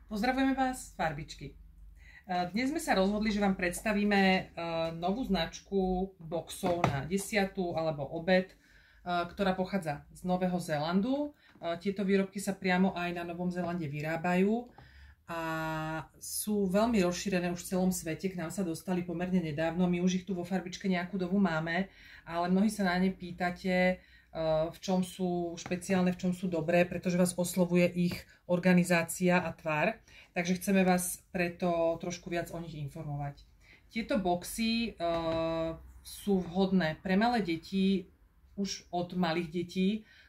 Pozdravujeme vás z Farbičky. Dnes sme sa rozhodli, že vám predstavíme novú značku boxov na desiatu alebo obed, ktorá pochádza z Nového Zélandu. Tieto výrobky sa priamo aj na Novom Zélande vyrábajú a sú veľmi rozšírené už v celom svete. K nám sa dostali pomerne nedávno, my už ich tu vo Farbičke nejakú dobu máme, ale mnohí sa na ne pýtate, v čom sú špeciálne, v čom sú dobré, pretože vás oslovuje ich organizácia a tvar. Takže chceme vás preto trošku viac o nich informovať. Tieto boxy sú vhodné pre malé deti, už od malých detí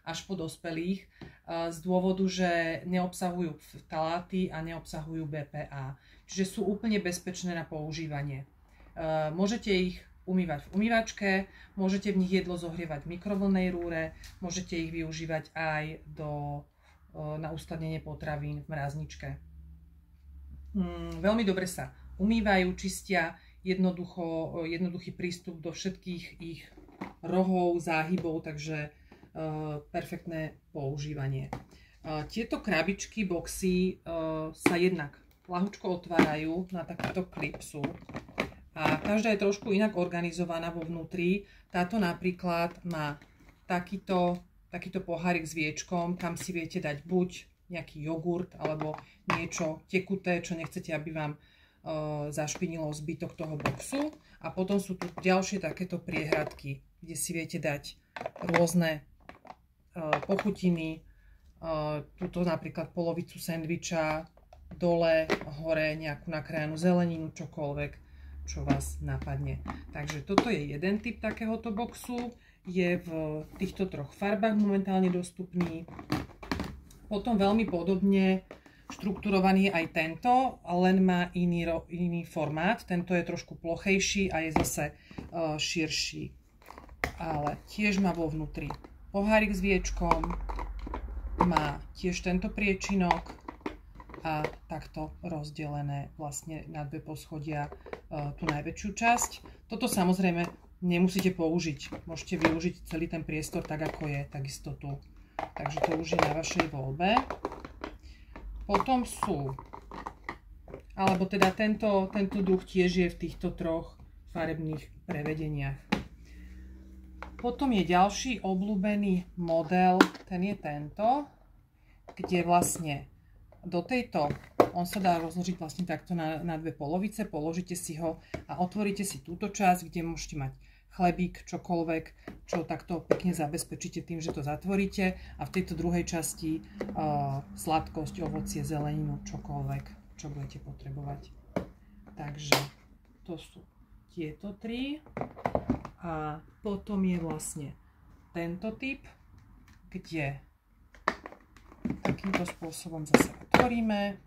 až po dospelých, z dôvodu, že neobsahujú ftaláty a neobsahujú BPA. Čiže sú úplne bezpečné na používanie. Môžete ich umývať v umývačke, môžete v nich jedlo zohrievať v mikrovlnnej rúre, môžete ich využívať aj na uskladnenie potravín v mrazničke. Veľmi dobre sa umývajú, čistia, jednoduchý prístup do všetkých ich rohov, záhybov, takže perfektné používanie. Tieto krabičky, boxy sa jednak ľahučko otvárajú na takúto klipsu. A každá je trošku inak organizovaná vo vnútri. Táto napríklad má takýto pohárik s viečkom, kam si viete dať buď nejaký jogurt alebo niečo tekuté, čo nechcete, aby vám zašpinilo zbytok toho boxu. A potom sú tu ďalšie takéto priehradky, kde si viete dať rôzne pochutiny. Tuto napríklad polovicu sendviča, dole, hore nejakú nakrájanú zeleninu, čokoľvek, čo vás napadne. Takže toto je jeden typ takéhoto boxu. Je v týchto troch farbách momentálne dostupný. Potom veľmi podobne štrukturovaný aj tento, len má iný formát. Tento je trošku plochejší a je zase širší. Ale tiež má vo vnútri pohárik s viečkom, má tiež tento priečinok a takto rozdelené vlastne na dve poschodia tú najväčšiu časť. Toto samozrejme nemusíte použiť. Môžete využiť celý ten priestor tak, ako je, takisto tu. Takže to už je na vašej voľbe. Potom sú, alebo teda tento druh tiež je v týchto troch farebných prevedeniach. Potom je ďalší obľúbený model, ten je tento, kde vlastne do tejto, on sa dá rozložiť vlastne takto na dve polovice, položíte si ho a otvoríte si túto časť, kde môžete mať chlebík, čokoľvek, čo takto pekne zabezpečíte tým, že to zatvoríte, a v tejto druhej časti sladkosť, ovocie, zeleninu, čokoľvek, čo budete potrebovať. Takže to sú tieto tri. A potom je vlastne tento typ, kde takýmto spôsobom zase otvoríme,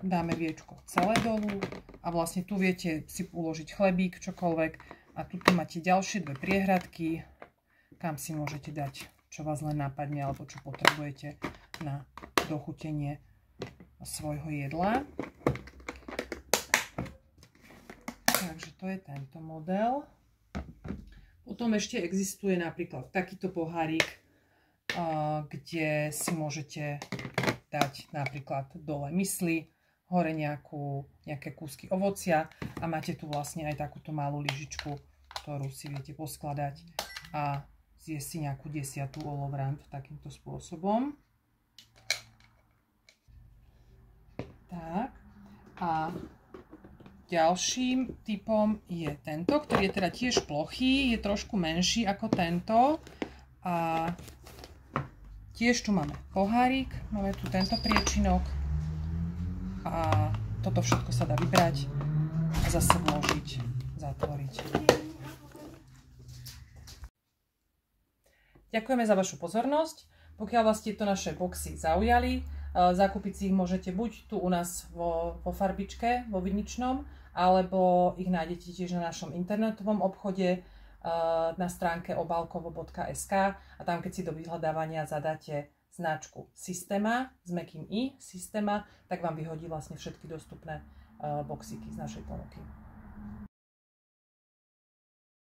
dáme viečko celé dolu a vlastne tu viete si uložiť chlebík, čokoľvek, a tu máte ďalšie dve priehradky, kam si môžete dať, čo vás len napadne alebo čo potrebujete na dochutenie svojho jedla. Takže to je tento model. Potom ešte existuje napríklad takýto pohárik, kde si môžete dať napríklad dole mysli, hore nejaké kúsky ovocia a máte tu vlastne aj takúto malú lyžičku, ktorú si viete poskladať a zjesť si nejakú desiatu olovrant takýmto spôsobom. Tak, a ďalším typom je tento, ktorý je teda tiež plochý, je trošku menší ako tento a tiež tu máme pohárik, máme tu tento priečinok a toto všetko sa dá vybrať a zase vložiť, zatvoriť. Ďakujeme za vašu pozornosť. Pokiaľ vás tieto naše boxy zaujali, zakúpiť si ich môžete buď tu u nás vo Farbičke, vo Viničnom, alebo ich nájdete tiež na našom internetovom obchode na stránke obalkovo.sk a tam, keď si do vyhľadávania zadáte značku Systema s mäkkým i, Systema, tak vám vyhodí vlastne všetky dostupné boxíky z našej ponuky.